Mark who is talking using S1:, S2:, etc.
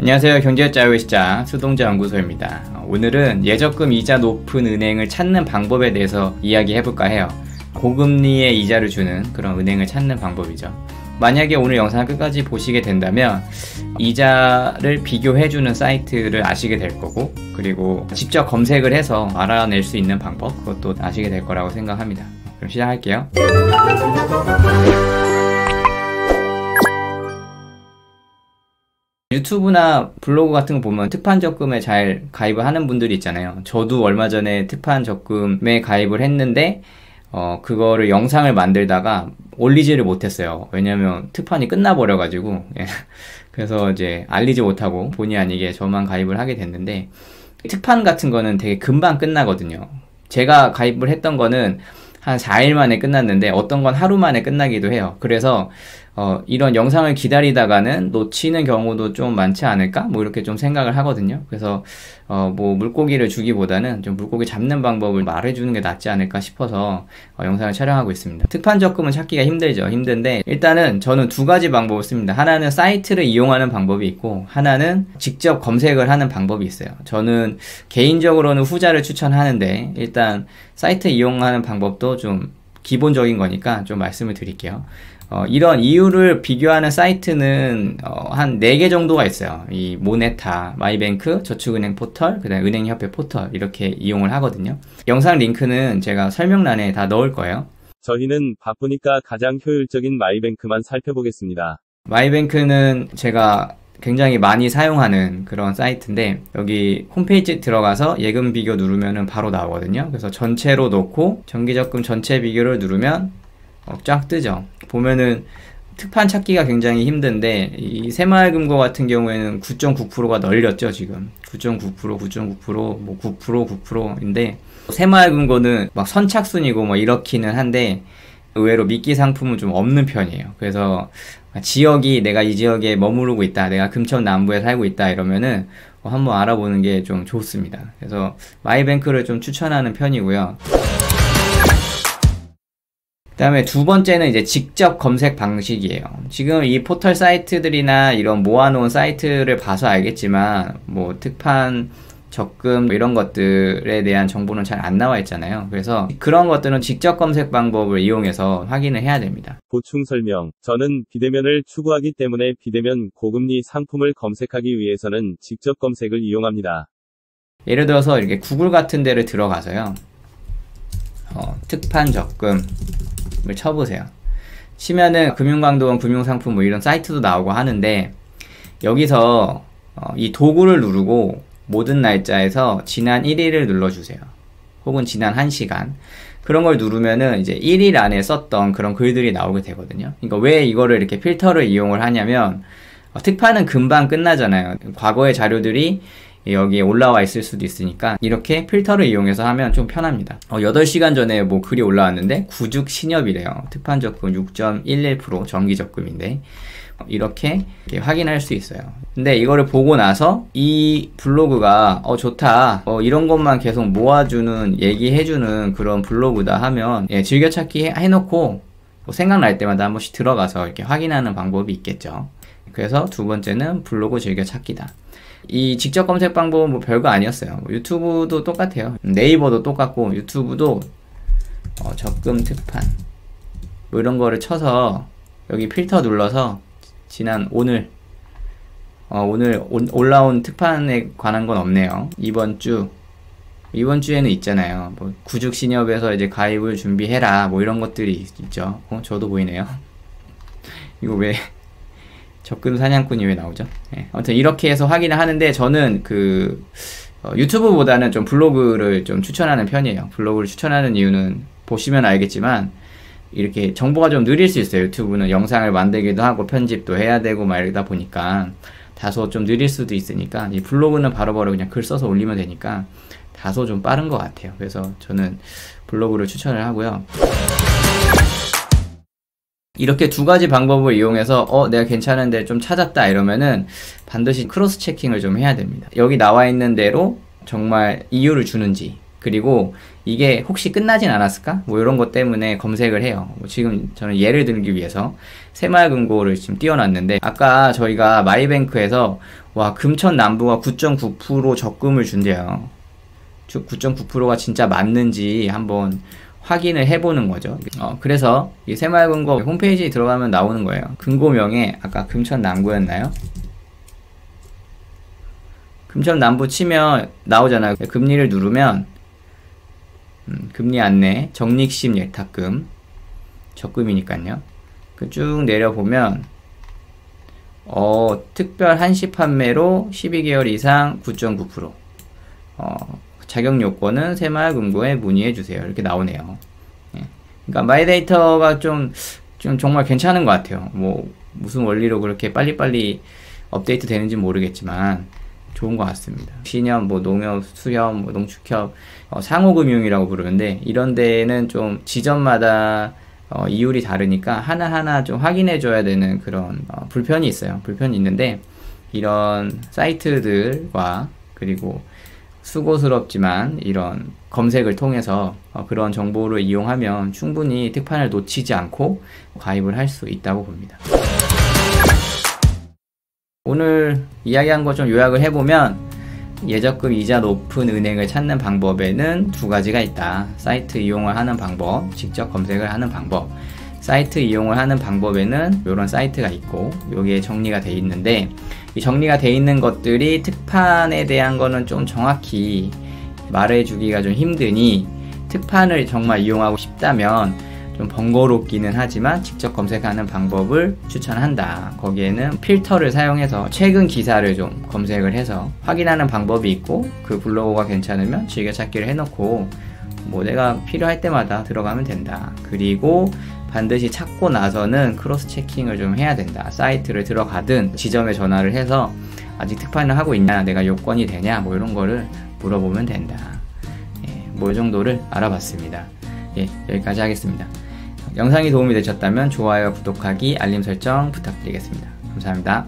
S1: 안녕하세요. 경제자유시장 수동자 연구소입니다. 오늘은 예적금 이자 높은 은행을 찾는 방법에 대해서 이야기해볼까 해요. 고금리의 이자를 주는 그런 은행을 찾는 방법이죠. 만약에 오늘 영상을 끝까지 보시게 된다면 이자를 비교해주는 사이트를 아시게 될 거고, 그리고 직접 검색을 해서 알아낼 수 있는 방법, 그것도 아시게 될 거라고 생각합니다. 그럼 시작할게요. 유튜브나 블로그 같은 거 보면 특판 적금에 잘 가입을 하는 분들이 있잖아요. 저도 얼마 전에 특판 적금에 가입을 했는데 그거를 영상을 만들다가 올리지를 못했어요. 왜냐면 특판이 끝나버려가지고 그래서 이제 알리지 못하고 본의 아니게 저만 가입을 하게 됐는데, 특판 같은 거는 되게 금방 끝나거든요. 제가 가입을 했던 거는 한 4일 만에 끝났는데 어떤 건 하루 만에 끝나기도 해요. 그래서 이런 영상을 기다리다가는 놓치는 경우도 좀 많지 않을까? 뭐 이렇게 좀 생각을 하거든요. 그래서 뭐 물고기를 주기보다는 좀 물고기 잡는 방법을 말해주는 게 낫지 않을까 싶어서 영상을 촬영하고 있습니다. 특판 적금은 찾기가 힘들죠. 힘든데 일단은 저는 두 가지 방법을 씁니다. 하나는 사이트를 이용하는 방법이 있고, 하나는 직접 검색을 하는 방법이 있어요. 저는 개인적으로는 후자를 추천하는데, 일단 사이트 이용하는 방법도 좀 기본적인 거니까 좀 말씀을 드릴게요. 이런 이유를 비교하는 사이트는 한 4개 정도가 있어요. 이 모네타, 마이뱅크, 저축은행 포털, 그 다음에 은행협회 포털, 이렇게 이용을 하거든요. 영상 링크는 제가 설명란에 다 넣을 거예요.
S2: 저희는 바쁘니까 가장 효율적인 마이뱅크만 살펴보겠습니다.
S1: 마이뱅크는 제가 굉장히 많이 사용하는 그런 사이트인데, 여기 홈페이지 들어가서 예금 비교 누르면은 바로 나오거든요. 그래서 전체로 놓고 정기적금 전체 비교를 누르면 쫙 뜨죠. 보면은 특판 찾기가 굉장히 힘든데, 이 새마을금고 같은 경우에는 9.9%가 널렸죠. 지금 9.9%, 9.9%, 뭐 9%, 9%인데 새마을금고는 막 선착순이고 뭐 이렇기는 한데 의외로 미끼 상품은 좀 없는 편이에요. 그래서 지역이, 내가 이 지역에 머무르고 있다, 내가 금천 남부에 살고 있다 이러면은 한번 알아보는 게 좀 좋습니다. 그래서 마이뱅크를 좀 추천하는 편이고요. 그 다음에 두 번째는 이제 직접 검색 방식이에요. 지금 이 포털 사이트들이나 이런 모아놓은 사이트를 봐서 알겠지만, 뭐 특판, 적금 이런 것들에 대한 정보는 잘 안 나와 있잖아요. 그래서 그런 것들은 직접 검색 방법을 이용해서 확인을 해야 됩니다.
S2: 보충 설명. 저는 비대면을 추구하기 때문에 비대면 고금리 상품을 검색하기 위해서는 직접 검색을 이용합니다.
S1: 예를 들어서 이렇게 구글 같은 데를 들어가서요, 특판 적금을 쳐보세요. 치면은 금융강도원 금융상품 뭐 이런 사이트도 나오고 하는데, 여기서 이 도구를 누르고 모든 날짜에서 지난 1일을 눌러주세요. 혹은 지난 1시간. 그런 걸 누르면은 이제 1일 안에 썼던 그런 글들이 나오게 되거든요. 그러니까 왜 이거를 이렇게 필터를 이용을 하냐면, 특판은 금방 끝나잖아요. 과거의 자료들이 여기에 올라와 있을 수도 있으니까 이렇게 필터를 이용해서 하면 좀 편합니다. 8시간 전에 뭐 글이 올라왔는데 구죽 신협이래요. 특판 적금 6.11% 정기 적금인데 이렇게 확인할 수 있어요. 근데 이거를 보고 나서 이 블로그가 좋다, 이런 것만 계속 모아주는, 얘기해주는 그런 블로그다 하면 즐겨찾기 해놓고 생각날 때마다 한 번씩 들어가서 이렇게 확인하는 방법이 있겠죠. 그래서 두 번째는 블로그 즐겨찾기다. 이 직접 검색 방법은 뭐 별거 아니었어요. 유튜브도 똑같아요. 네이버도 똑같고 유튜브도 적금 특판 뭐 이런 거를 쳐서 여기 필터 눌러서 지난 오늘 올라온 특판에 관한 건 없네요. 이번 주에는 있잖아요. 뭐 구죽 신협에서 이제 가입을 준비해라 뭐 이런 것들이 있죠. 저도 보이네요. 이거 왜 적금 사냥꾼이 왜 나오죠? 아무튼 이렇게 해서 확인을 하는데, 저는 유튜브보다는 좀 블로그를 좀 추천하는 편이에요. 블로그를 추천하는 이유는 보시면 알겠지만 이렇게 정보가 좀 느릴 수 있어요. 유튜브는 영상을 만들기도 하고 편집도 해야 되고 막 이러다 보니까 다소 좀 느릴 수도 있으니까, 이 블로그는 바로바로 그냥 글 써서 올리면 되니까 다소 좀 빠른 것 같아요. 그래서 저는 블로그를 추천을 하고요. 이렇게 두 가지 방법을 이용해서 내가 괜찮은데 좀 찾았다 이러면은 반드시 크로스 체킹을 좀 해야 됩니다. 여기 나와 있는 대로 정말 이유를 주는지, 그리고 이게 혹시 끝나진 않았을까? 뭐 이런 것 때문에 검색을 해요. 뭐 지금 저는 예를 들기 위해서 새마을금고를 지금 띄워놨는데, 아까 저희가 마이뱅크에서 와, 금천남부가 9.9% 적금을 준대요. 9.9%가 진짜 맞는지 한번 확인을 해보는 거죠. 그래서 이 새마을금고 홈페이지에 들어가면 나오는 거예요. 금고명에 아까 금천남구였나요? 금천남부 치면 나오잖아요. 금리를 누르면 금리 안내, 적립식 예탁금, 적금이니까요. 쭉 내려보면 특별 한시 판매로 12개월 이상 9.9%, 자격 요건은 새마을금고에 문의해주세요. 이렇게 나오네요. 예. 그러니까 마이데이터가 좀 정말 괜찮은 것 같아요. 뭐 무슨 원리로 그렇게 빨리빨리 업데이트 되는지 모르겠지만 좋은 것 같습니다. 신협, 뭐 농협, 수협, 뭐 농축협, 상호금융이라고 부르는데, 이런 데는 좀 지점마다 이율이 다르니까 하나하나 좀 확인해 줘야 되는 그런 불편이 있어요. 불편이 있는데, 이런 사이트들과 그리고 수고스럽지만 이런 검색을 통해서 그런 정보를 이용하면 충분히 특판을 놓치지 않고 가입을 할 수 있다고 봅니다. 오늘 이야기한 거 좀 요약을 해보면, 예적금 이자 높은 은행을 찾는 방법에는 두 가지가 있다. 사이트 이용을 하는 방법, 직접 검색을 하는 방법. 사이트 이용을 하는 방법에는 이런 사이트가 있고 여기에 정리가 돼 있는데, 이 정리가 돼 있는 것들이 특판에 대한 거는 좀 정확히 말해주기가 좀 힘드니, 특판을 정말 이용하고 싶다면 좀 번거롭기는 하지만 직접 검색하는 방법을 추천한다. 거기에는 필터를 사용해서 최근 기사를 좀 검색을 해서 확인하는 방법이 있고, 그 블로그가 괜찮으면 즐겨찾기를 해놓고 뭐 내가 필요할 때마다 들어가면 된다. 그리고 반드시 찾고 나서는 크로스 체킹을 좀 해야 된다. 사이트를 들어가든 지점에 전화를 해서 아직 특판을 하고 있냐, 내가 요건이 되냐, 뭐 이런 거를 물어보면 된다. 예, 뭐 이 정도를 알아봤습니다. 예, 여기까지 하겠습니다. 영상이 도움이 되셨다면 좋아요, 구독하기, 알림 설정 부탁드리겠습니다. 감사합니다.